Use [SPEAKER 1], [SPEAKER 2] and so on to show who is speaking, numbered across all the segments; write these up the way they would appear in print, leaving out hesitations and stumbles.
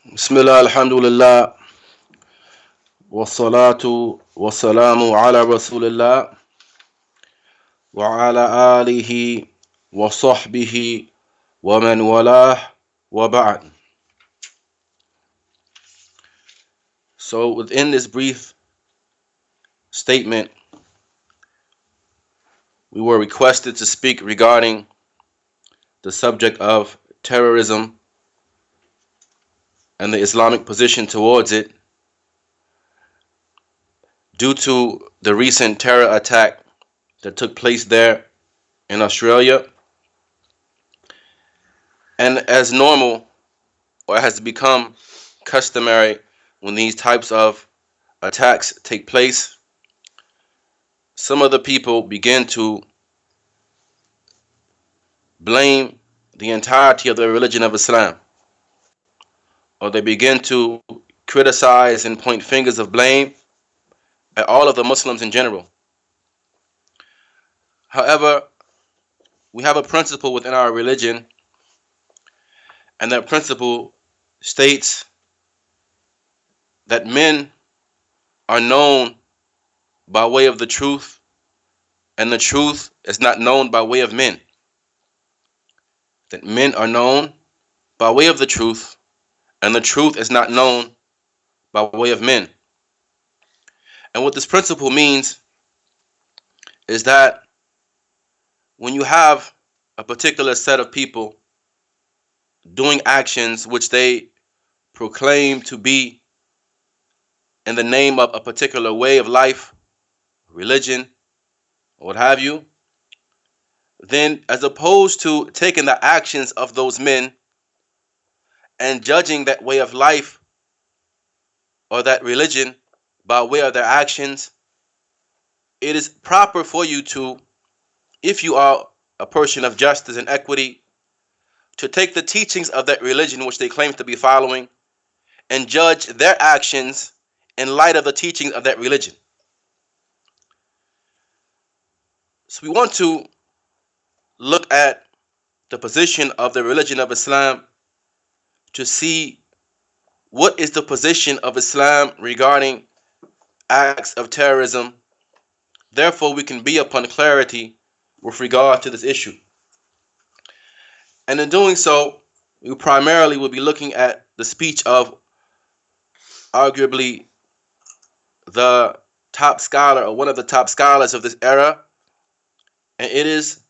[SPEAKER 1] Bismillah, alhamdulillah, wassalatu wassalamu ala rasulillah wa ala alihi wa sahbihi wa man walah wa ba'd. So within this brief statement, we were requested to speak regarding the subject of terrorism and the Islamic position towards it due to the recent terror attack that took place there in Australia. And as normal, or has become customary when these types of attacks take place, some of the people begin to blame the entirety of the religion of Islam, or they begin to criticize and point fingers of blame at all of the Muslims in general. However, we have a principle within our religion, and that principle states that men are known by way of the truth, and the truth is not known by way of men. That men are known by way of the truth, and the truth is not known by way of men. And what this principle means is that when you have a particular set of people doing actions which they proclaim to be in the name of a particular way of life, religion, or what have you, then as opposed to taking the actions of those men and judging that way of life or that religion by way of their actions, it is proper for you to, if you are a person of justice and equity, to take the teachings of that religion which they claim to be following and judge their actions in light of the teachings of that religion. So we want to look at the position of the religion of Islam to see what is the position of Islam regarding acts of terrorism. Therefore, we can be upon clarity with regard to this issue. And in doing so, we primarily will be looking at the speech of arguably the top scholar, or one of the top scholars of this era, and it is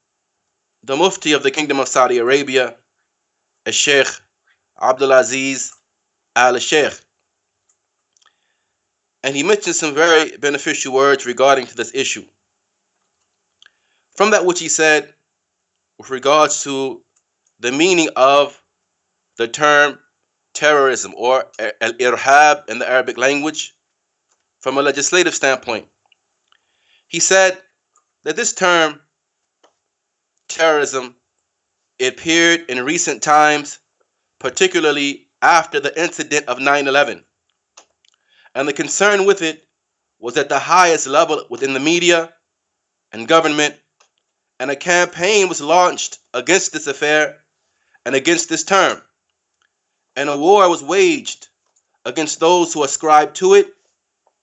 [SPEAKER 1] the Mufti of the Kingdom of Saudi Arabia, Sheikh Abdulaziz Al-Sheikh. And he mentioned some very beneficial words regarding to this issue. From that which he said with regards to the meaning of the term terrorism, or al-irhab in the Arabic language, from a legislative standpoint, he said that this term terrorism appeared in recent times, particularly after the incident of 9/11. And the concern with it was at the highest level within the media and government, and a campaign was launched against this affair and against this term. And a war was waged against those who ascribe to it,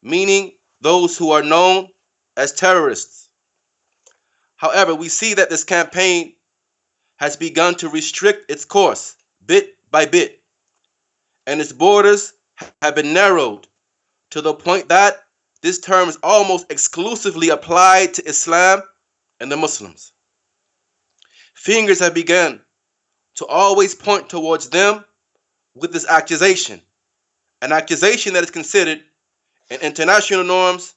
[SPEAKER 1] meaning those who are known as terrorists. However, we see that this campaign has begun to restrict its course bit by bit, and its borders have been narrowed to the point that this term is almost exclusively applied to Islam and the Muslims. Fingers have begun to always point towards them with this accusation, an accusation that is considered in international norms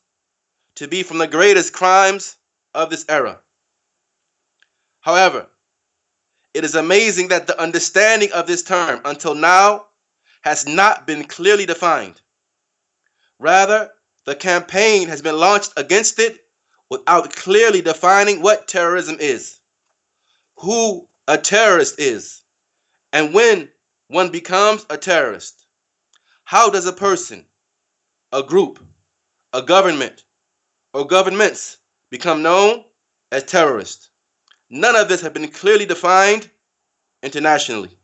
[SPEAKER 1] to be from the greatest crimes of this era. However, it is amazing that the understanding of this term until now has not been clearly defined. Rather, the campaign has been launched against it without clearly defining what terrorism is, who a terrorist is, and when one becomes a terrorist. How does a person, a group, a government, or governments become known as terrorists? None of this has been clearly defined internationally.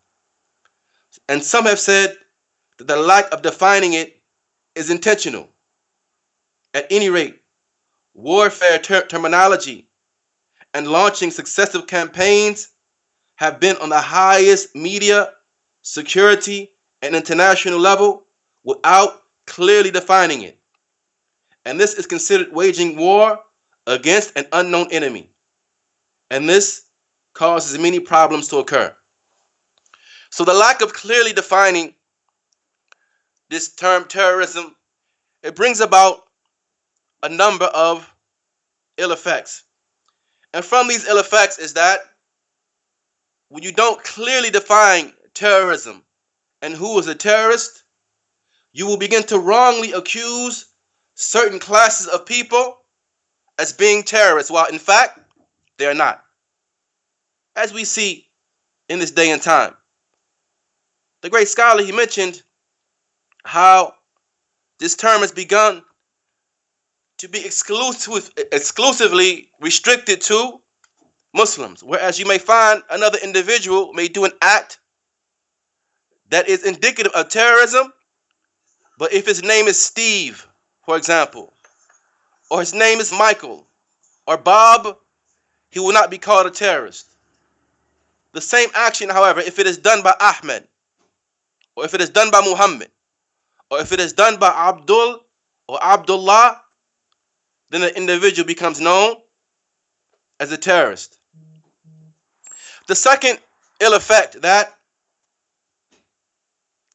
[SPEAKER 1] And some have said that the lack of defining it is intentional. At any rate, warfare terminology and launching successive campaigns have been on the highest media, security, and international level without clearly defining it. And this is considered waging war against an unknown enemy. And this causes many problems to occur. So the lack of clearly defining this term terrorism, it brings about a number of ill effects. And from these ill effects is that when you don't clearly define terrorism and who is a terrorist, you will begin to wrongly accuse certain classes of people as being terrorists, while in fact, they are not. As we see in this day and time. The great scholar, he mentioned how this term has begun to be exclusively restricted to Muslims, whereas you may find another individual may do an act that is indicative of terrorism, but if his name is Steve, for example, or his name is Michael or Bob, he will not be called a terrorist. The same action, however, if it is done by Ahmed, or if it is done by Muhammad, or if it is done by Abdul or Abdullah, then the individual becomes known as a terrorist. The second ill effect that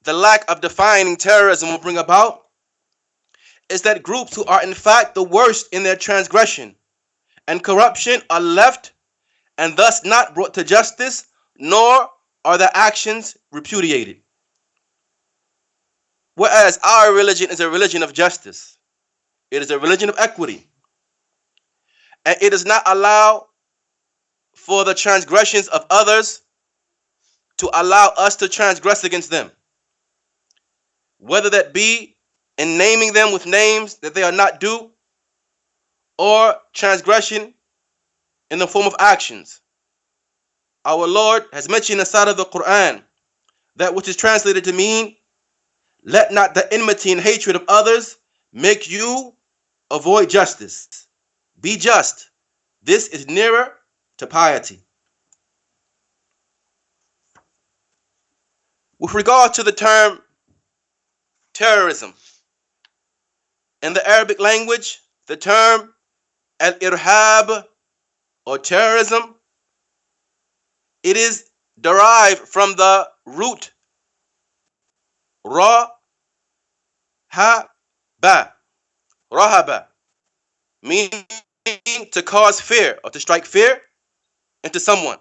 [SPEAKER 1] the lack of defining terrorism will bring about is that groups who are in fact the worst in their transgression and corruption are left and thus not brought to justice, nor are their actions repudiated. Whereas our religion is a religion of justice. It is a religion of equity. And it does not allow for the transgressions of others to allow us to transgress against them. Whether that be in naming them with names that they are not due, or transgression in the form of actions. Our Lord has mentioned inside of the Quran that which is translated to mean, let not the enmity and hatred of others make you avoid justice. Be just. This is nearer to piety. With regard to the term terrorism, in the Arabic language, the term al-irhab or terrorism, it is derived from the root rahaba, rahaba, meaning to cause fear or to strike fear into someone.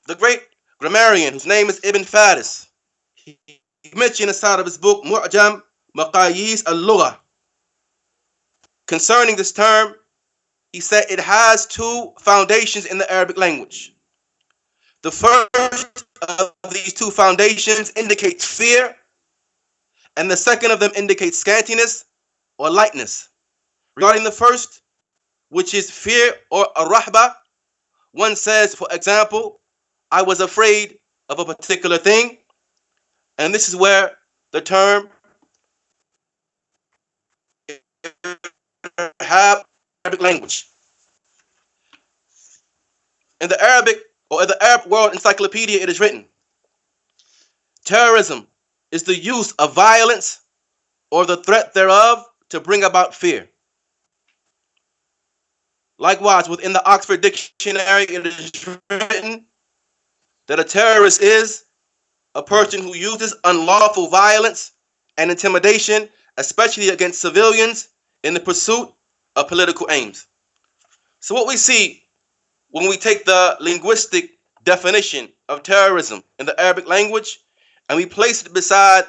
[SPEAKER 1] The great grammarian, whose name is Ibn Faris, he mentioned inside of his book Mu'jam Maqayis al-Lugha, concerning this term, he said it has two foundations in the Arabic language. The first of these two foundations indicates fear, and the second of them indicates scantiness or lightness. Regarding the first, which is fear or rahba, one says, for example, I was afraid of a particular thing, and this is where the term have Arabic language. In the Arabic or in the Arab World Encyclopedia, it is written, terrorism is the use of violence or the threat thereof to bring about fear. Likewise, within the Oxford Dictionary, it is written that a terrorist is a person who uses unlawful violence and intimidation, especially against civilians, in the pursuit of political aims. So what we see when we take the linguistic definition of terrorism in the Arabic language and we place it beside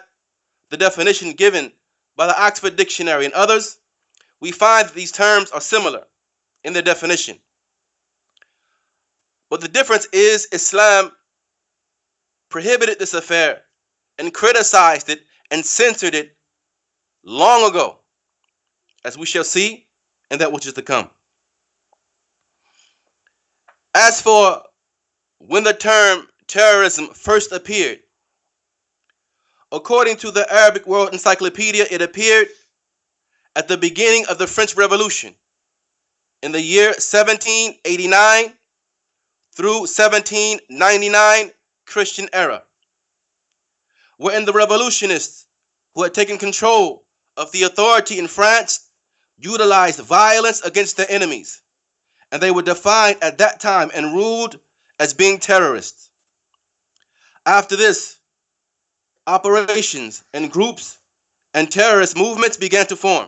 [SPEAKER 1] the definition given by the Oxford Dictionary and others, we find that these terms are similar in their definition. But the difference is Islam prohibited this affair and criticized it and censored it long ago, as we shall see in that which is to come. As for when the term terrorism first appeared, According to the Arabic World Encyclopedia, it appeared at the beginning of the French Revolution in the year 1789 through 1799 Christian era, wherein the revolutionists who had taken control of the authority in France utilized violence against their enemies, and they were defined at that time and ruled as being terrorists. After this, operations and groups and terrorist movements began to form.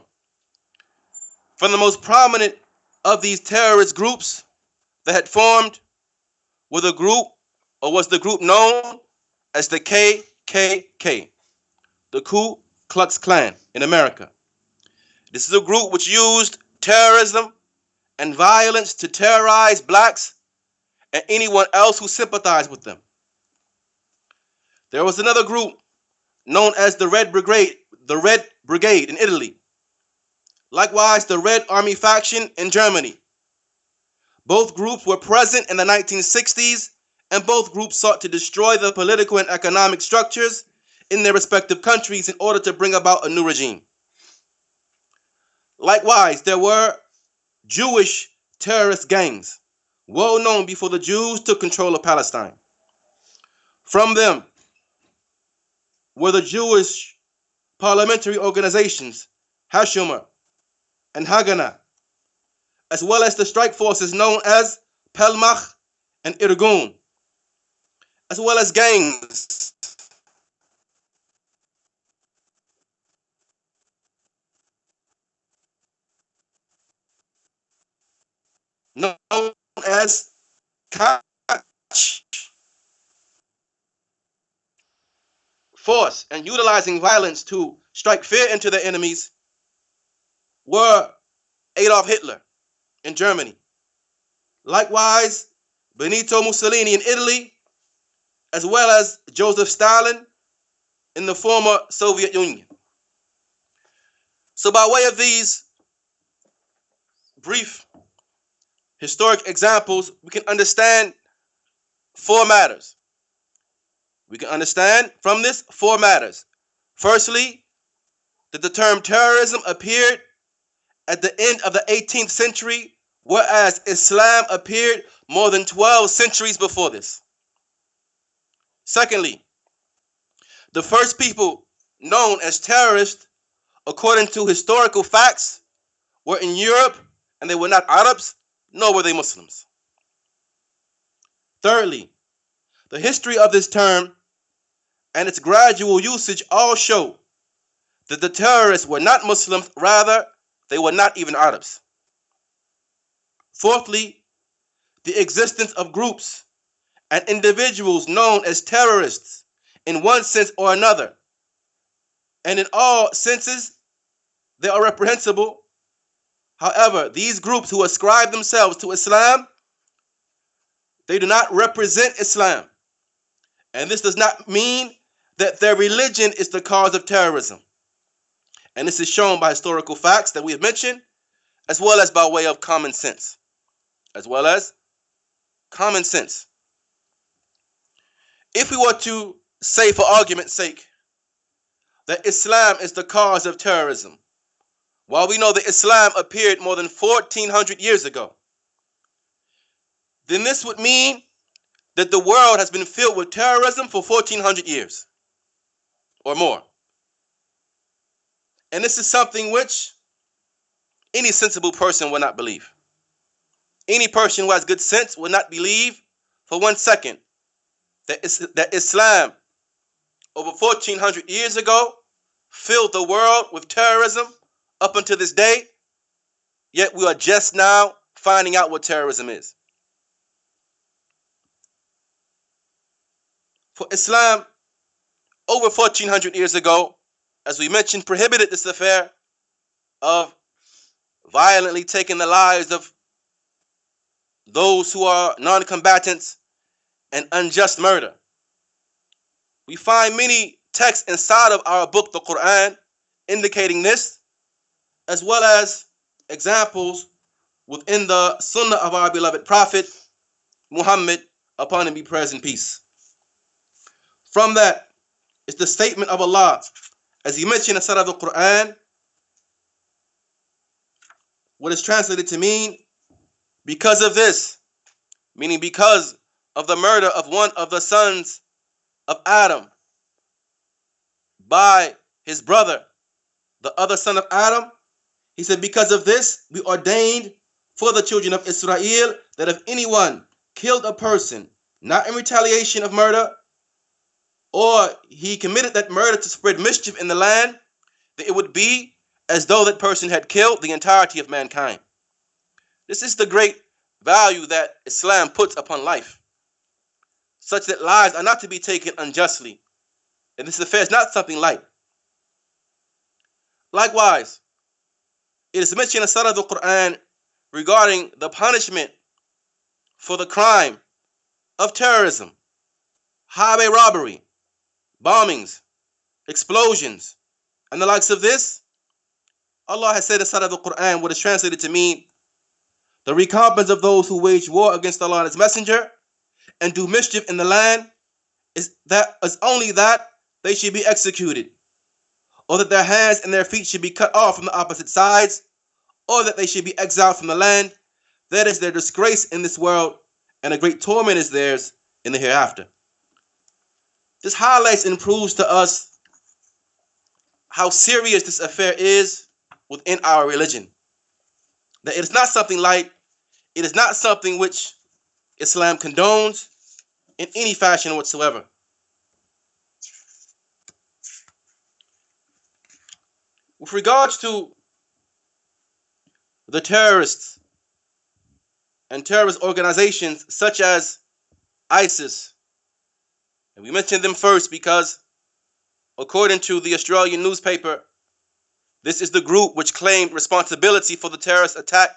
[SPEAKER 1] From the most prominent of these terrorist groups that had formed was the group known as the KKK, the Ku Klux Klan in America. This is a group which used terrorism and violence to terrorize blacks and anyone else who sympathized with them. There was another group known as the Red Brigade in Italy. Likewise, the Red Army faction in Germany. Both groups were present in the 1960s, and both groups sought to destroy the political and economic structures in their respective countries in order to bring about a new regime. Likewise, there were Jewish terrorist gangs, well known before the Jews took control of Palestine. From them were the Jewish parliamentary organizations, Hashomer and Haganah, as well as the strike forces known as Palmach and Irgun, as well as gangs known as Kach. Force and utilizing violence to strike fear into their enemies were Adolf Hitler in Germany. Likewise, Benito Mussolini in Italy, as well as Joseph Stalin in the former Soviet Union. So by way of these brief historic examples, we can understand four matters. We can understand from this four matters. Firstly, that the term terrorism appeared at the end of the 18th century, whereas Islam appeared more than 12 centuries before this. Secondly, the first people known as terrorists, according to historical facts, were in Europe, and they were not Arabs, nor were they Muslims. Thirdly, the history of this term and its gradual usage all show that the terrorists were not Muslims, rather, they were not even Arabs. Fourthly, the existence of groups and individuals known as terrorists in one sense or another, and in all senses, they are reprehensible. However, these groups who ascribe themselves to Islam, they do not represent Islam. And this does not mean that their religion is the cause of terrorism. And this is shown by historical facts that we have mentioned, as well as by way of common sense. As well as common sense. If we were to say, for argument's sake, that Islam is the cause of terrorism, while we know that Islam appeared more than 1400 years ago, then this would mean that the world has been filled with terrorism for 1400 years or more. And this is something which any sensible person will not believe. Any person who has good sense will not believe for 1 second that Islam over 1400 years ago filled the world with terrorism up until this day, yet we are just now finding out what terrorism is. For Islam, over 1400 years ago, as we mentioned, prohibited this affair of violently taking the lives of those who are non-combatants and unjust murder. We find many texts inside of our book, the Quran, indicating this, as well as examples within the Sunnah of our beloved Prophet Muhammad, upon him be praise and peace. From that, is the statement of Allah, as He mentioned in Surah of the Quran, what is translated to mean, because of this, meaning because of the murder of one of the sons of Adam by his brother, the other son of Adam. He said, because of this, we ordained for the children of Israel that if anyone killed a person, not in retaliation of murder, or he committed that murder to spread mischief in the land, that it would be as though that person had killed the entirety of mankind. This is the great value that Islam puts upon life, such that lives are not to be taken unjustly, and this affair is not something light. Likewise, it is mentioned in Surah of the Quran regarding the punishment for the crime of terrorism, highway robbery, bombings, explosions, and the likes of this. Allah has said in Surah of the Quran, what is translated to mean, the recompense of those who wage war against Allah and His Messenger and do mischief in the land is only that they should be executed, or that their hands and their feet should be cut off from the opposite sides, or that they should be exiled from the land. That is their disgrace in this world, and a great torment is theirs in the hereafter. This highlights and proves to us how serious this affair is within our religion. That it is not something light. It is not something which Islam condones in any fashion whatsoever. With regards to the terrorists and terrorist organizations such as ISIS, and we mentioned them first because, according to the Australian newspaper, this is the group which claimed responsibility for the terrorist attack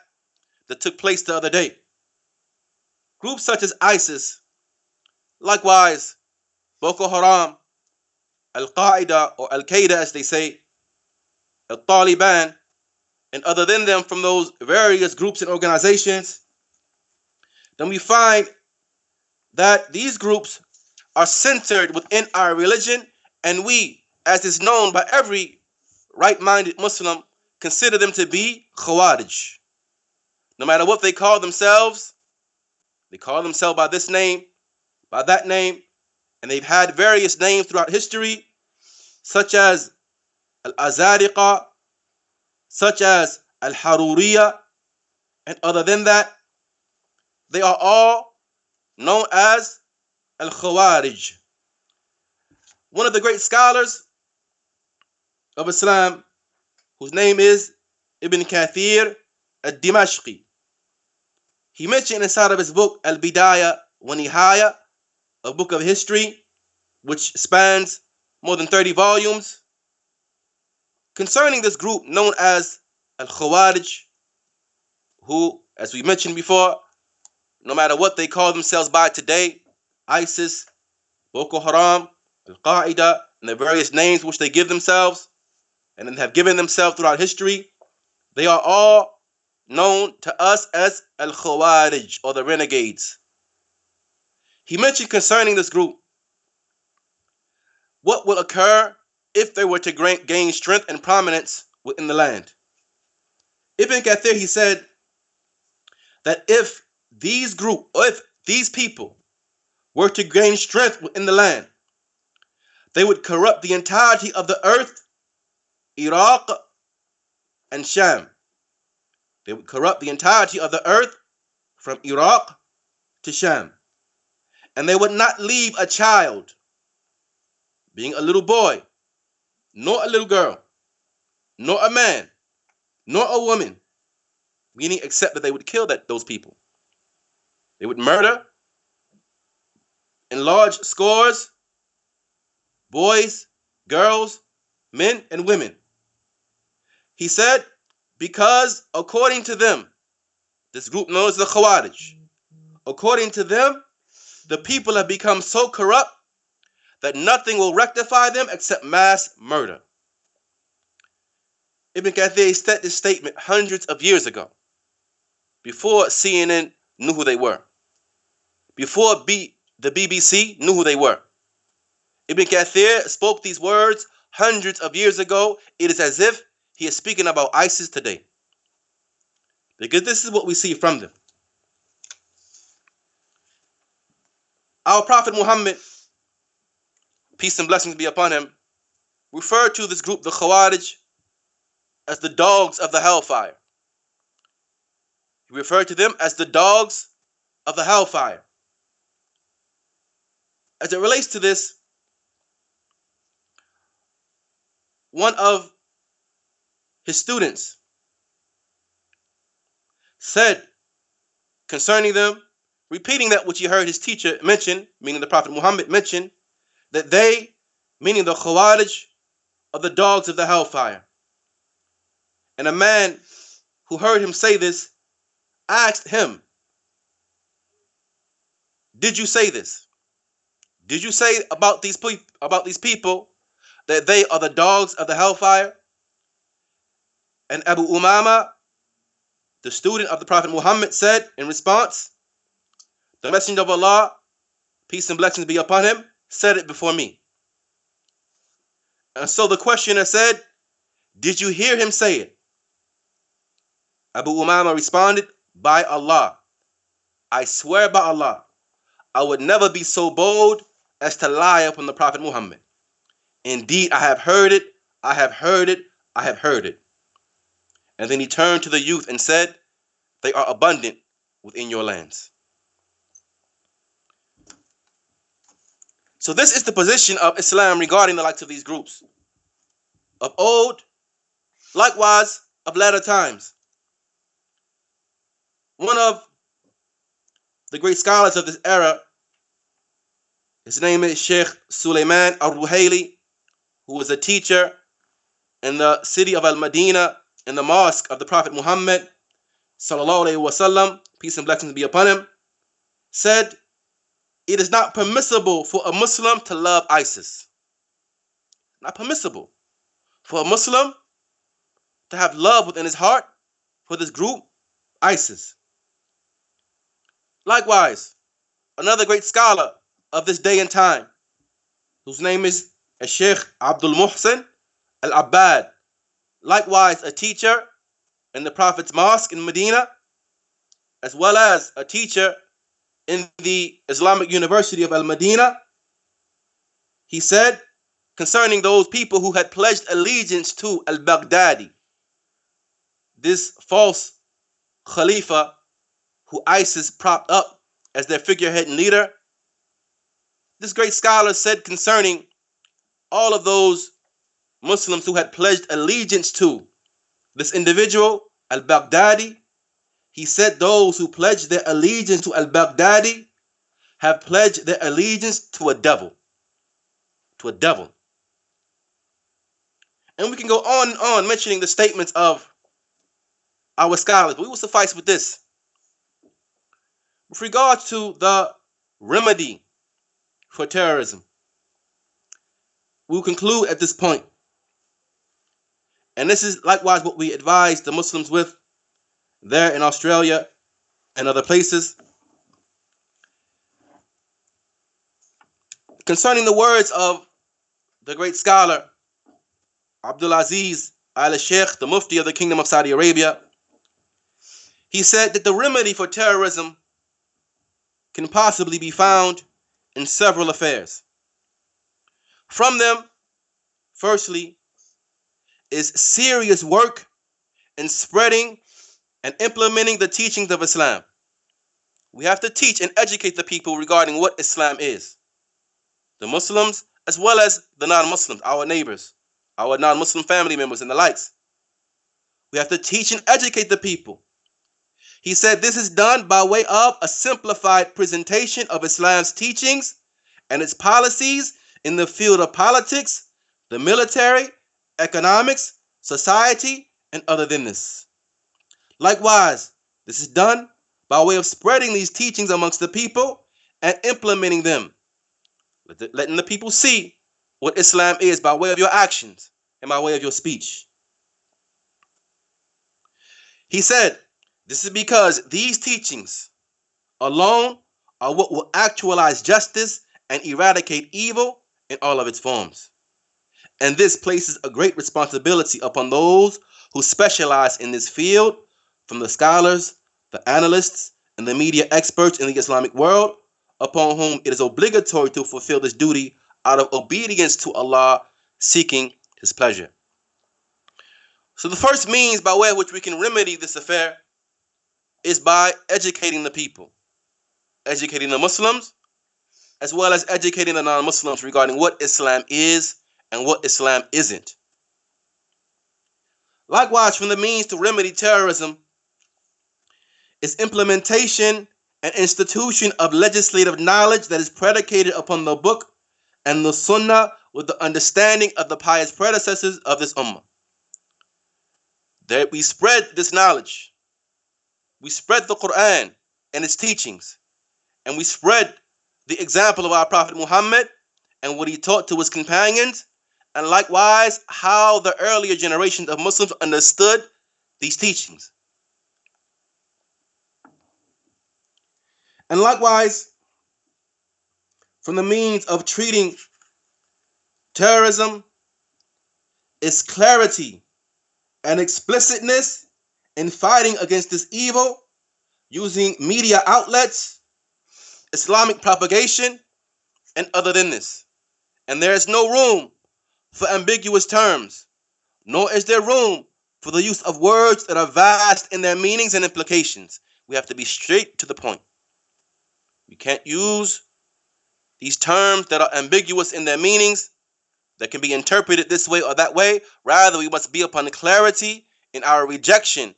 [SPEAKER 1] that took place the other day. Groups such as ISIS, likewise Boko Haram, Al-Qaeda or Al-Qaeda as they say, Al-Taliban, and other than them from those various groups and organizations, then we find that these groups are centered within our religion, and we, as is known by every right-minded Muslim, consider them to be Khawarij. No matter what they call themselves by this name, by that name, and they've had various names throughout history, such as Al-Azariqa, such as Al-Haruriya, and other than that, they are all known as Al-Khawarij. One of the great scholars of Islam, whose name is Ibn Kathir al-Dimashqi, he mentioned inside of his book Al-Bidayah wa Nihaya, a book of history which spans more than 30 volumes, concerning this group known as Al-Khawarij, who, as we mentioned before, no matter what they call themselves by today, ISIS, Boko Haram, Al-Qaeda, and the various names which they give themselves and have given themselves throughout history, they are all known to us as Al-Khawarij, or the renegades. He mentioned concerning this group what will occur if they were to gain strength and prominence within the land. Ibn Kathir, he said that if these people were to gain strength within the land, they would corrupt the entirety of the earth, Iraq and Sham. They would corrupt the entirety of the earth from Iraq to Sham. And they would not leave a child, being a little boy, nor a little girl, nor a man, nor a woman, meaning except that they would kill those people. They would murder in large scores boys, girls, men, and women. He said, because according to them, this group known as the Khawarij, according to them, the people have become so corrupt that nothing will rectify them except mass murder. Ibn Kathir said this statement hundreds of years ago, before CNN knew who they were, before the BBC knew who they were. Ibn Kathir spoke these words hundreds of years ago. It is as if he is speaking about ISIS today, because this is what we see from them. Our Prophet Muhammad, peace and blessings be upon him, referred to this group, the Khawarij, as the dogs of the hellfire. He referred to them as the dogs of the hellfire. As it relates to this, one of his students said concerning them, repeating that which he heard his teacher mention, meaning the Prophet Muhammad mention, that they, meaning the Khawarij, are the dogs of the hellfire. And a man who heard him say this asked him, did you say this? Did you say about these people that they are the dogs of the hellfire? And Abu Umama, the student of the Prophet Muhammad, said in response, the Messenger of Allah, peace and blessings be upon him, said it before me. And so the questioner said, did you hear him say it? Abu Umama responded, by Allah, I swear by Allah, I would never be so bold as to lie upon the Prophet Muhammad. Indeed, I have heard it, I have heard it, I have heard it. And then he turned to the youth and said, they are abundant within your lands. So this is the position of Islam regarding the likes of these groups. Of old, likewise of latter times. One of the great scholars of this era, his name is Sheikh Sulaiman al-Ruhaili, who was a teacher in the city of Al-Madinah, in the mosque of the Prophet Muhammad, sallallahu alaihi wasallam, peace and blessings be upon him, said, it is not permissible for a Muslim to love ISIS. Not permissible for a Muslim to have love within his heart for this group, ISIS. Likewise, another great scholar of this day and time, whose name is Sheikh Abdul Muhsin al-Abbad, likewise a teacher in the Prophet's Mosque in Medina, as well as a teacher in the Islamic University of Al-Madinah. He said concerning those people who had pledged allegiance to al-Baghdadi, this false Khalifa who ISIS propped up as their figurehead and leader, this great scholar said concerning all of those Muslims who had pledged allegiance to this individual, al-Baghdadi, he said those who pledged their allegiance to al-Baghdadi have pledged their allegiance to a devil. To a devil. And we can go on and on mentioning the statements of our scholars, but we will suffice with this. With regards to the remedy for terrorism, we will conclude at this point. And this is likewise what we advise the Muslims with there in Australia and other places. Concerning the words of the great scholar Abdul Aziz al-Sheikh, the Mufti of the Kingdom of Saudi Arabia, he said that the remedy for terrorism can possibly be found in several affairs. From them, firstly, is serious work in spreading and implementing the teachings of Islam. We have to teach and educate the people regarding what Islam is. The Muslims as well as the non-Muslims, our neighbors, our non-Muslim family members and the likes. We have to teach and educate the people. He said this is done by way of a simplified presentation of Islam's teachings and its policies in the field of politics, the military, economics, society, and other than this. Likewise, this is done by way of spreading these teachings amongst the people and implementing them, letting the people see what Islam is by way of your actions and by way of your speech. He said, this is because these teachings alone are what will actualize justice and eradicate evil in all of its forms. And this places a great responsibility upon those who specialize in this field, from the scholars, the analysts, and the media experts in the Islamic world, upon whom it is obligatory to fulfill this duty out of obedience to Allah, seeking His pleasure. So the first means by way of which we can remedy this affair is by educating the people, educating the Muslims, as well as educating the non-Muslims regarding what Islam is and what Islam isn't. Likewise, from the means to remedy terrorism is implementation and institution of legislative knowledge that is predicated upon the book and the sunnah with the understanding of the pious predecessors of this ummah. That we spread this knowledge. We spread the Quran and its teachings. And we spread the example of our Prophet Muhammad and what he taught to his companions. And likewise, how the earlier generations of Muslims understood these teachings. And likewise, from the means of treating terrorism is clarity and explicitness in fighting against this evil using media outlets, Islamic propagation, and other than this. And there is no room for ambiguous terms, nor is there room for the use of words that are vast in their meanings and implications. We have to be straight to the point. We can't use these terms that are ambiguous in their meanings, that can be interpreted this way or that way. Rather, we must be upon clarity in our rejection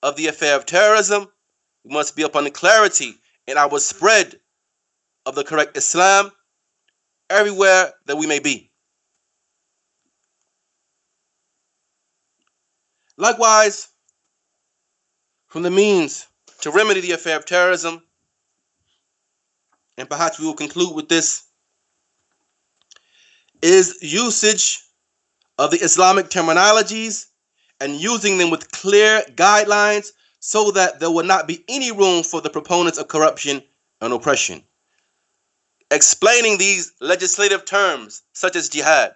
[SPEAKER 1] of the affair of terrorism. We must be upon clarity in our spread of the correct Islam everywhere that we may be. Likewise, from the means to remedy the affair of terrorism, and perhaps we will conclude with this, is usage of the Islamic terminologies and using them with clear guidelines so that there will not be any room for the proponents of corruption and oppression. Explaining these legislative terms such as jihad.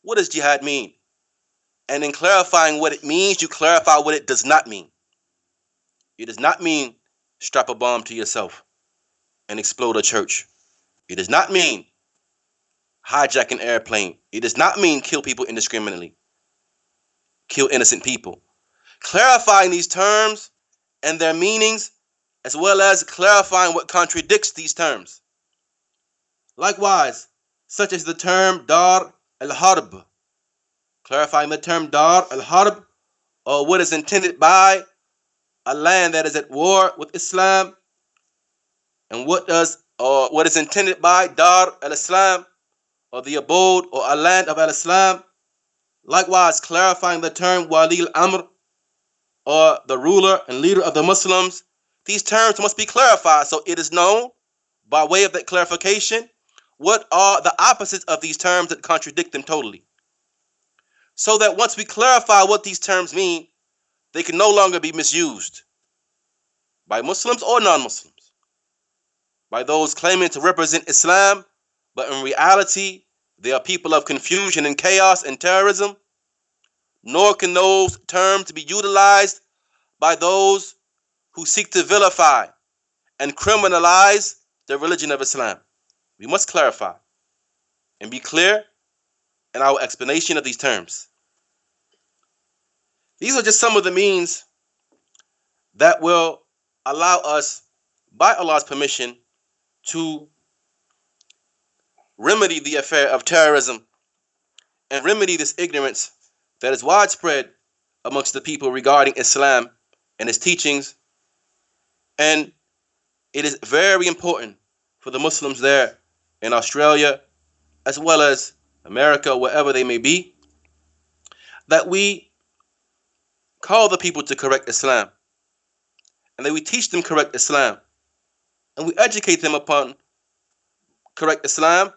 [SPEAKER 1] What does jihad mean? And in clarifying what it means, you clarify what it does not mean. It does not mean strap a bomb to yourself and explode a church. It does not mean hijack an airplane. It does not mean kill people indiscriminately. Kill innocent people. Clarifying these terms and their meanings, as well as clarifying what contradicts these terms. Likewise, such as the term Dar al-Harb. Clarifying the term Dar al-Harb, or what is intended by a land that is at war with Islam, and what is intended by Dar al-Islam, or the abode or a land of al-Islam. Likewise, clarifying the term Wali al-Amr, or the ruler and leader of the Muslims. These terms must be clarified so it is known, by way of that clarification, what are the opposites of these terms that contradict them totally. So that once we clarify what these terms mean, they can no longer be misused by Muslims or non-Muslims, by those claiming to represent Islam, but in reality, they are people of confusion and chaos and terrorism. Nor can those terms be utilized by those who seek to vilify and criminalize the religion of Islam. We must clarify and be clear in our explanation of these terms. These are just some of the means that will allow us, by Allah's permission, to remedy the affair of terrorism and remedy this ignorance that is widespread amongst the people regarding Islam and its teachings. And it is very important for the Muslims there in Australia, as well as America, wherever they may be, that we call the people to correct Islam, and that we teach them correct Islam, and we educate them upon correct Islam,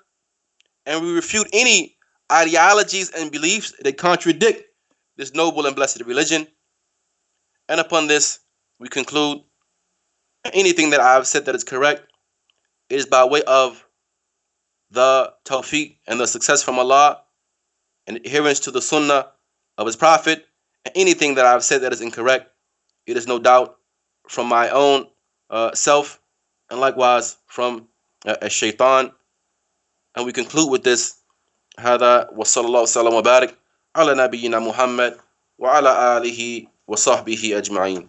[SPEAKER 1] and we refute any ideologies and beliefs that contradict this noble and blessed religion. And upon this, we conclude, anything that I've said that is correct, it is by way of the tawfiq and the success from Allah and adherence to the sunnah of His Prophet. And anything that I've said that is incorrect, it is no doubt from my own self, and likewise from shaitan. And we conclude with this: هذا وصلى الله وسلم وبارك على نبينا محمد وعلى آله وصحبه أجمعين.